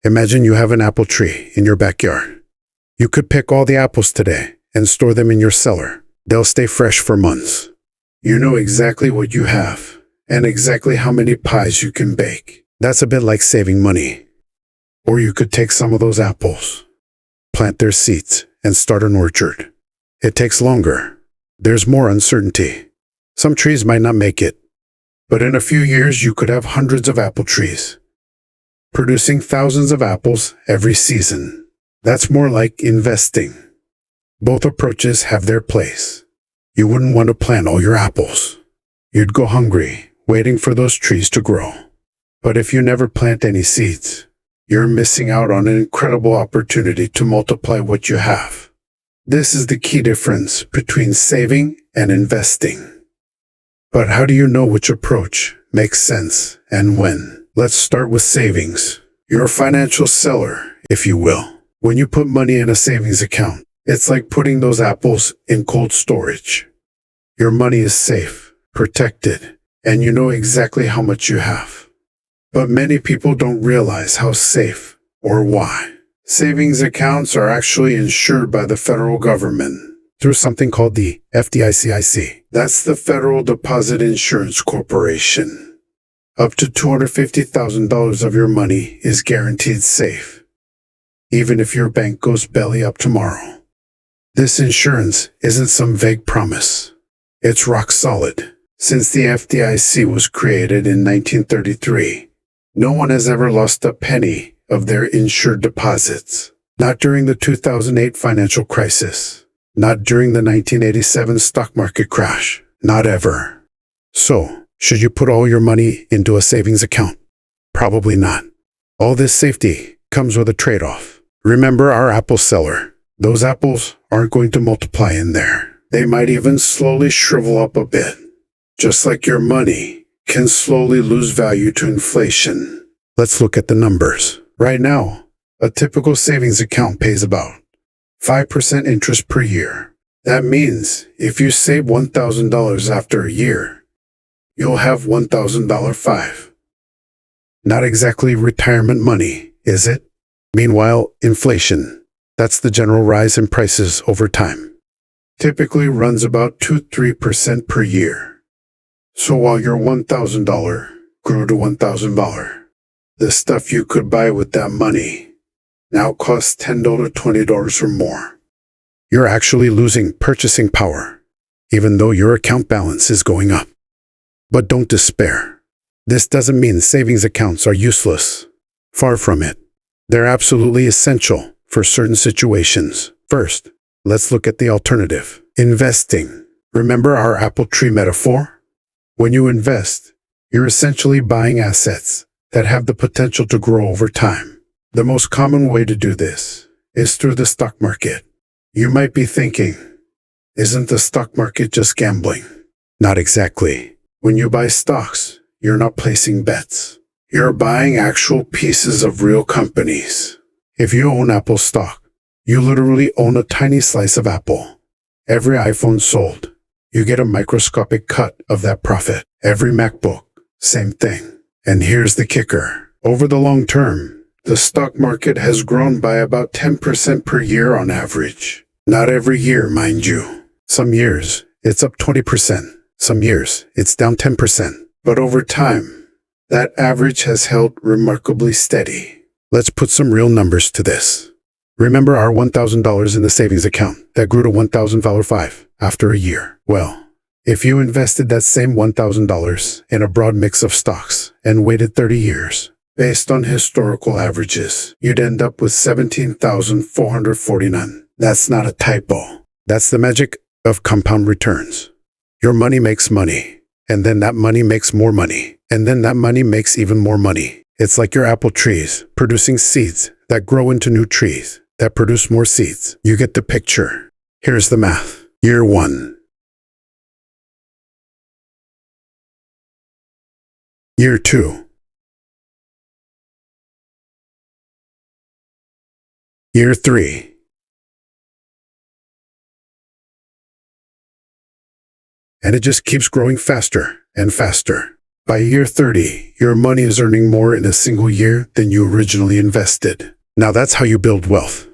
Imagine you have an apple tree in your backyard. You could pick all the apples today and store them in your cellar. They'll stay fresh for months. You know exactly what you have and exactly how many pies you can bake. That's a bit like saving money. Or you could take some of those apples, plant their seeds, and start an orchard. It takes longer. There's more uncertainty. Some trees might not make it, but in a few years you could have hundreds of apple trees, producing thousands of apples every season. That's more like investing. Both approaches have their place. You wouldn't want to plant all your apples. You'd go hungry, waiting for those trees to grow. But if you never plant any seeds, you're missing out on an incredible opportunity to multiply what you have. This is the key difference between saving and investing. But how do you know which approach makes sense and when? Let's start with savings. You're a financial seller, if you will. When you put money in a savings account, it's like putting those apples in cold storage. Your money is safe, protected, and you know exactly how much you have. But many people don't realize how safe or why. Savings accounts are actually insured by the federal government through something called the FDIC. That's the Federal Deposit Insurance Corporation. Up to $250,000 of your money is guaranteed safe, even if your bank goes belly up tomorrow. This insurance isn't some vague promise. It's rock solid. Since the FDIC was created in 1933, no one has ever lost a penny of their insured deposits. Not during the 2008 financial crisis. Not during the 1987 stock market crash. Not ever. So, should you put all your money into a savings account? Probably not. All this safety comes with a trade-off. Remember our apple cellar. Those apples aren't going to multiply in there. They might even slowly shrivel up a bit. Just like your money can slowly lose value to inflation. Let's look at the numbers. Right now, a typical savings account pays about 5% interest per year. That means if you save $1,000 after a year, you'll have $1,005. Not exactly retirement money, is it? Meanwhile, inflation, that's the general rise in prices over time, typically runs about 2-3% per year. So while your $1,000 grew to $1,000, the stuff you could buy with that money now costs $10 to $20 or more. You're actually losing purchasing power, even though your account balance is going up. But don't despair. This doesn't mean savings accounts are useless. Far from it. They're absolutely essential for certain situations. First, let's look at the alternative. Investing. Remember our apple tree metaphor? When you invest, you're essentially buying assets that have the potential to grow over time. The most common way to do this is through the stock market. You might be thinking, isn't the stock market just gambling? Not exactly. When you buy stocks, you're not placing bets. You're buying actual pieces of real companies. If you own Apple stock, you literally own a tiny slice of Apple. Every iPhone sold, you get a microscopic cut of that profit. Every MacBook, same thing. And here's the kicker. Over the long term, the stock market has grown by about 10% per year on average. Not every year, mind you. Some years, it's up 20%. Some years, it's down 10%. But over time, that average has held remarkably steady. Let's put some real numbers to this. Remember our $1,000 in the savings account that grew to $1,005 after a year? Well, if you invested that same $1,000 in a broad mix of stocks and waited 30 years, based on historical averages, you'd end up with $17,449. That's not a typo. That's the magic of compound returns. Your money makes money, and then that money makes more money, and then that money makes even more money. It's like your apple trees producing seeds that grow into new trees that produce more seeds. You get the picture. Here's the math. Year 1. Year 2. Year 3. And it just keeps growing faster and faster. By year 30, your money is earning more in a single year than you originally invested. Now that's how you build wealth.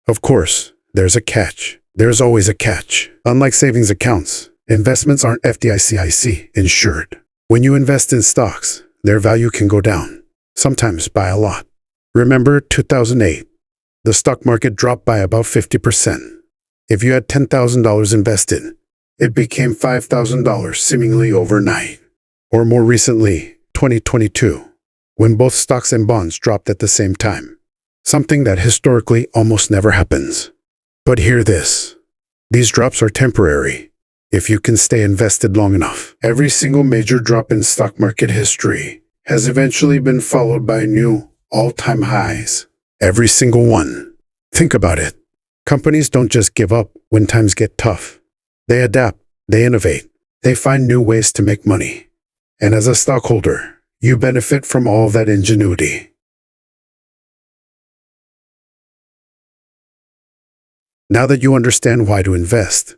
Of course, there's a catch. There's always a catch. Unlike savings accounts, investments aren't FDIC insured. When you invest in stocks, their value can go down, sometimes by a lot. Remember 2008? The stock market dropped by about 50%. If you had $10,000 invested, it became $5,000 seemingly overnight. Or more recently, 2022, when both stocks and bonds dropped at the same time. Something that historically almost never happens. But hear this. These drops are temporary. If you can stay invested long enough, every single major drop in stock market history has eventually been followed by new all-time highs. Every single one. Think about it. Companies don't just give up when times get tough. They adapt, they innovate, they find new ways to make money. And as a stockholder, you benefit from all that ingenuity. Now that you understand why to invest,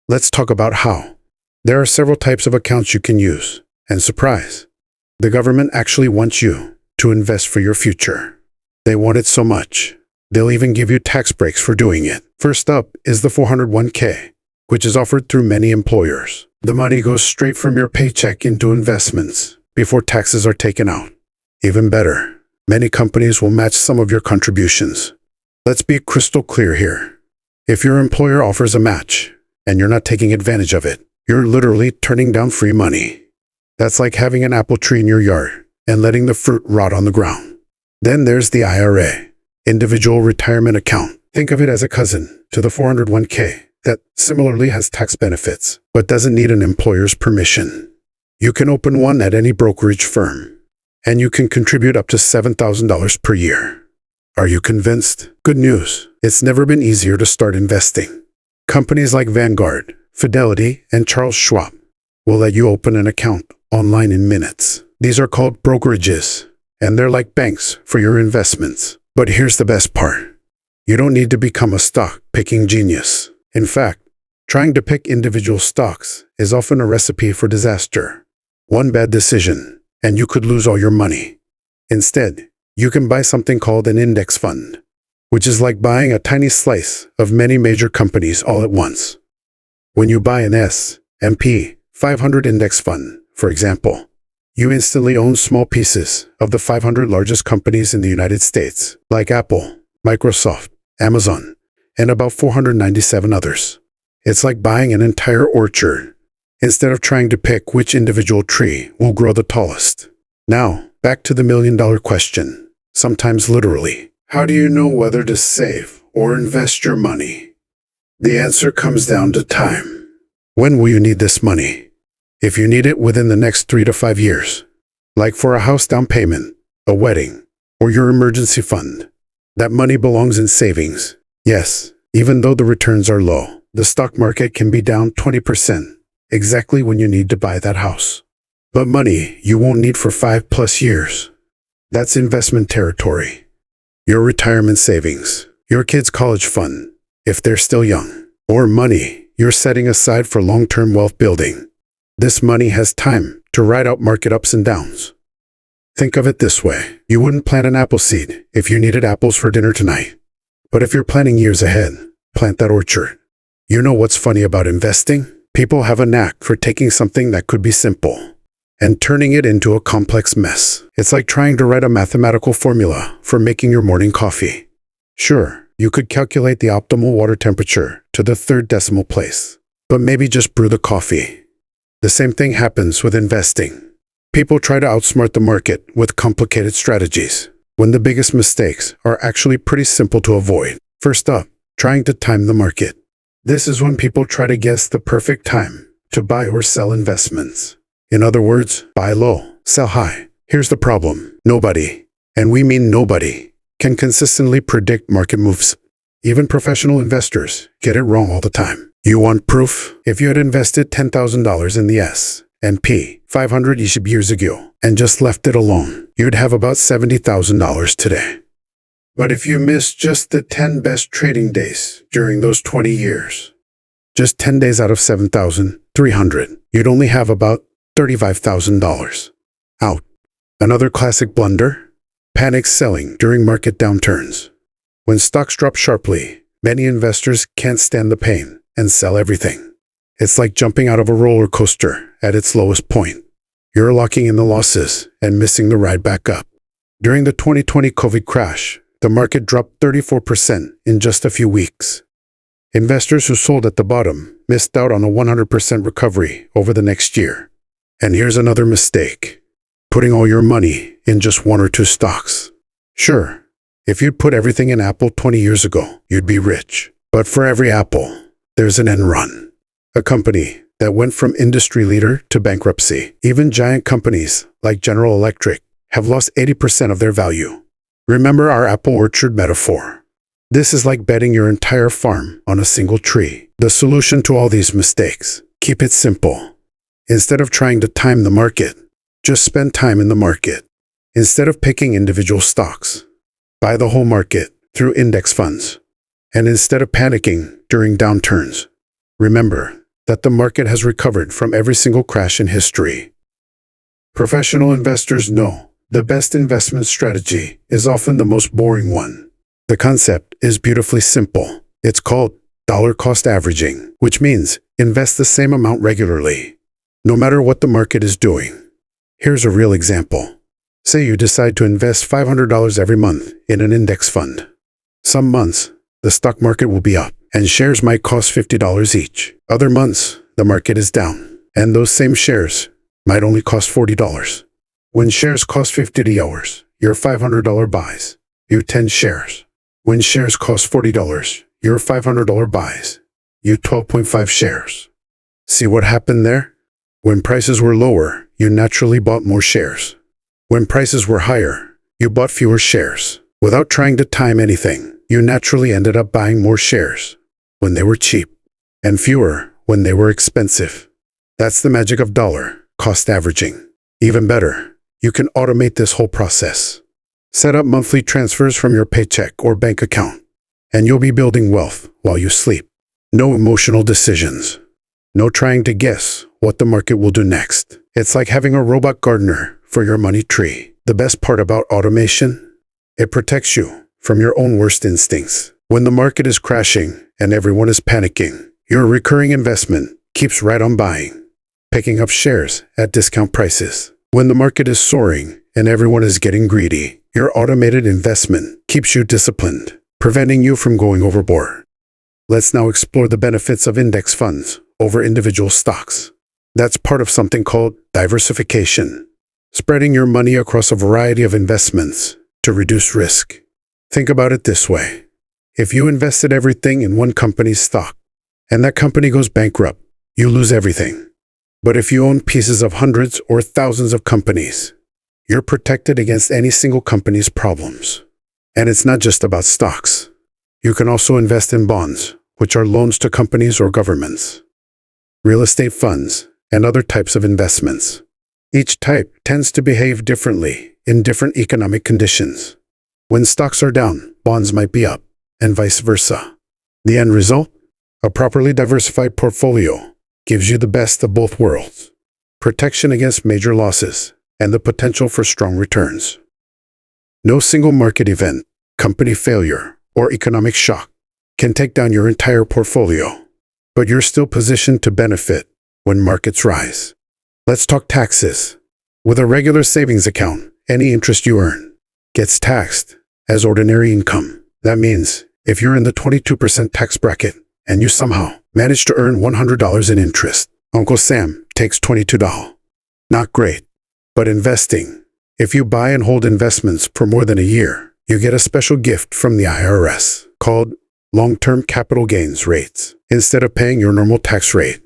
let's talk about how. There are several types of accounts you can use. And surprise, the government actually wants you to invest for your future. They want it so much, they'll even give you tax breaks for doing it. First up is the 401k, which is offered through many employers. The money goes straight from your paycheck into investments before taxes are taken out. Even better, many companies will match some of your contributions. Let's be crystal clear here. If your employer offers a match and you're not taking advantage of it, you're literally turning down free money. That's like having an apple tree in your yard and letting the fruit rot on the ground. Then there's the IRA, Individual Retirement Account. Think of it as a cousin to the 401k that similarly has tax benefits, but doesn't need an employer's permission. You can open one at any brokerage firm, and you can contribute up to $7,000 per year. Are you convinced? Good news. It's never been easier to start investing. Companies like Vanguard, Fidelity, and Charles Schwab will let you open an account online in minutes. These are called brokerages, and they're like banks for your investments. But here's the best part. You don't need to become a stock-picking genius. In fact, trying to pick individual stocks is often a recipe for disaster. One bad decision, and you could lose all your money. Instead, you can buy something called an index fund, which is like buying a tiny slice of many major companies all at once. When you buy an S&P 500 index fund, for example, you instantly own small pieces of the 500 largest companies in the United States, like Apple, Microsoft, Amazon, and about 497 others. It's like buying an entire orchard, instead of trying to pick which individual tree will grow the tallest. Now, back to the million-dollar question. Sometimes literally, how do you know whether to save or invest your money? The answer comes down to time. When will you need this money? If you need it within the next 3 to 5 years, like for a house down payment, a wedding, or your emergency fund, that money belongs in savings. Yes, even though the returns are low, the stock market can be down 20%, exactly when you need to buy that house. But money you won't need for 5+ years. That's investment territory. Your retirement savings, your kids' college fund, if they're still young, or money you're setting aside for long-term wealth building. This money has time to ride out market ups and downs. Think of it this way. You wouldn't plant an apple seed if you needed apples for dinner tonight. But if you're planning years ahead, plant that orchard. You know what's funny about investing? People have a knack for taking something that could be simple and turning it into a complex mess. It's like trying to write a mathematical formula for making your morning coffee. Sure, you could calculate the optimal water temperature to the 3rd decimal place, but maybe just brew the coffee. The same thing happens with investing. People try to outsmart the market with complicated strategies, when the biggest mistakes are actually pretty simple to avoid. First up, trying to time the market. This is when people try to guess the perfect time to buy or sell investments. In other words, buy low, sell high. Here's the problem. Nobody, and we mean nobody, can consistently predict market moves. Even professional investors get it wrong all the time. You want proof? If you had invested $10,000 in the S&P 500 years ago and just left it alone, you'd have about $70,000 today. But if you missed just the 10 best trading days during those 20 years, just 10 days out of 7,300, you'd only have about $35,000. Out. Another classic blunder? Panic selling during market downturns. When stocks drop sharply, many investors can't stand the pain and sell everything. It's like jumping out of a roller coaster at its lowest point. You're locking in the losses and missing the ride back up. During the 2020 COVID crash, the market dropped 34% in just a few weeks. Investors who sold at the bottom missed out on a 100% recovery over the next year. And here's another mistake: putting all your money in just one or two stocks. Sure, if you'd put everything in Apple 20 years ago, you'd be rich. But for every Apple, there's an end run. A company that went from industry leader to bankruptcy. Even giant companies like General Electric have lost 80% of their value. Remember our apple orchard metaphor. This is like betting your entire farm on a single tree. The solution to all these mistakes: keep it simple. Instead of trying to time the market, just spend time in the market. Instead of picking individual stocks, buy the whole market through index funds. And instead of panicking during downturns, remember that the market has recovered from every single crash in history. Professional investors know the best investment strategy is often the most boring one. The concept is beautifully simple. It's called dollar cost averaging, which means invest the same amount regularly, no matter what the market is doing. Here's a real example. Say you decide to invest $500 every month in an index fund. Some months, the stock market will be up, and shares might cost $50 each. Other months, the market is down, and those same shares might only cost $40. When shares cost $50, your $500 buys you 10 shares. When shares cost $40, your $500 buys you 12.5 shares. See what happened there? When prices were lower, you naturally bought more shares. When prices were higher, you bought fewer shares. Without trying to time anything, you naturally ended up buying more shares when they were cheap, and fewer when they were expensive. That's the magic of dollar cost averaging. Even better, you can automate this whole process. Set up monthly transfers from your paycheck or bank account, and you'll be building wealth while you sleep. No emotional decisions. No trying to guess what the market will do next. It's like having a robot gardener for your money tree. The best part about automation? It protects you from your own worst instincts. When the market is crashing and everyone is panicking, your recurring investment keeps right on buying, picking up shares at discount prices. When the market is soaring and everyone is getting greedy, your automated investment keeps you disciplined, preventing you from going overboard. Let's now explore the benefits of index funds over individual stocks. That's part of something called diversification, spreading your money across a variety of investments to reduce risk. Think about it this way. If you invested everything in one company's stock, and that company goes bankrupt, you lose everything. But if you own pieces of hundreds or thousands of companies, you're protected against any single company's problems. And it's not just about stocks. You can also invest in bonds, which are loans to companies or governments, real estate funds, and other types of investments. Each type tends to behave differently in different economic conditions. When stocks are down, bonds might be up, and vice versa. The end result? A properly diversified portfolio gives you the best of both worlds: protection against major losses and the potential for strong returns. No single market event, company failure, or economic shock can take down your entire portfolio, but you're still positioned to benefit when markets rise. Let's talk taxes. With a regular savings account, any interest you earn gets taxed as ordinary income. That means if you're in the 22% tax bracket and you somehow manage to earn $100 in interest, Uncle Sam takes $22. Not great. But investing. If you buy and hold investments for more than a year, you get a special gift from the IRS called long-term capital gains rates. Instead of paying your normal tax rate,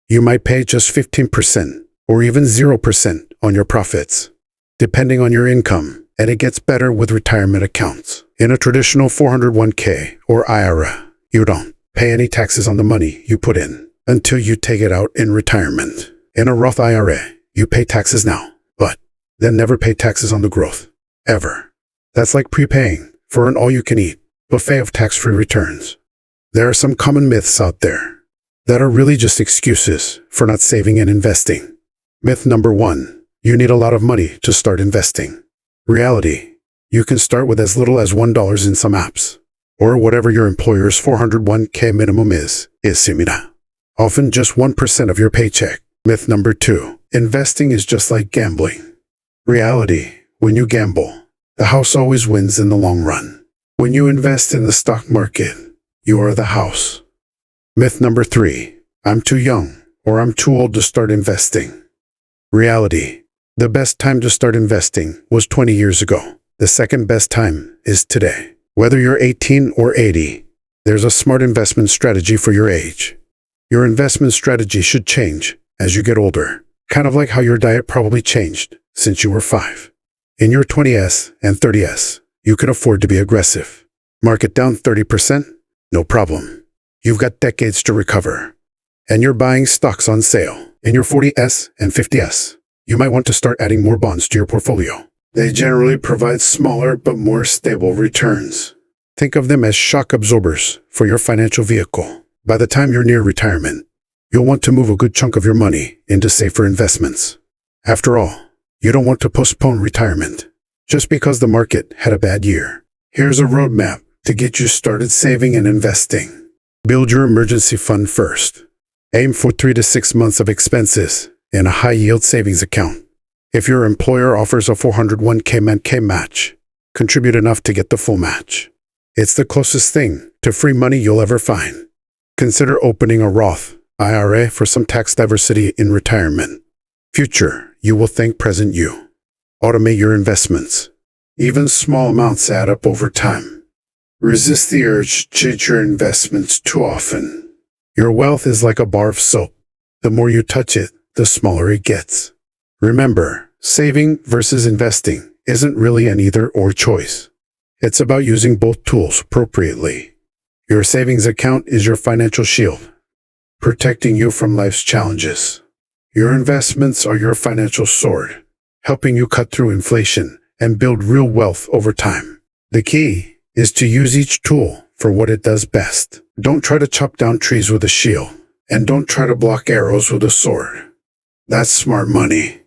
you might pay just 15% or even 0% on your profits, depending on your income, and it gets better with retirement accounts. In a traditional 401k or IRA, you don't pay any taxes on the money you put in until you take it out in retirement. In a Roth IRA, you pay taxes now, but then never pay taxes on the growth, ever. That's like prepaying for an all-you-can-eat buffet of tax-free returns. There are some common myths out there that are really just excuses for not saving and investing. Myth number 1. You need a lot of money to start investing. Reality. You can start with as little as $1 in some apps, or whatever your employer's 401k minimum is 있습니다. Often just 1% of your paycheck. Myth number 2. Investing is just like gambling. Reality. When you gamble, the house always wins in the long run. When you invest in the stock market, you are the house. Myth number 3. I'm too young, or I'm too old to start investing. Reality. The best time to start investing was 20 years ago. The second best time is today. Whether you're 18 or 80, there's a smart investment strategy for your age. Your investment strategy should change as you get older, kind of like how your diet probably changed since you were 5. In your 20s and 30s, you can afford to be aggressive. Market down 30%? No problem. You've got decades to recover. And you're buying stocks on sale. In your 40s and 50s, you might want to start adding more bonds to your portfolio. They generally provide smaller but more stable returns. Think of them as shock absorbers for your financial vehicle. By the time you're near retirement, you'll want to move a good chunk of your money into safer investments. After all, you don't want to postpone retirement just because the market had a bad year. Here's a roadmap to get you started saving and investing. Build your emergency fund first. Aim for 3 to 6 months of expenses in a high-yield savings account. If your employer offers a 401k match, contribute enough to get the full match. It's the closest thing to free money you'll ever find. Consider opening a Roth IRA for some tax diversity in retirement. Future, you will thank present you. Automate your investments. Even small amounts add up over time. Resist the urge to change your investments too often. Your wealth is like a bar of soap. The more you touch it, the smaller it gets. Remember, saving versus investing isn't really an either-or choice. It's about using both tools appropriately. Your savings account is your financial shield, protecting you from life's challenges. Your investments are your financial sword, helping you cut through inflation and build real wealth over time. The key is to use each tool for what it does best. Don't try to chop down trees with a shield, and don't try to block arrows with a sword. That's smart money.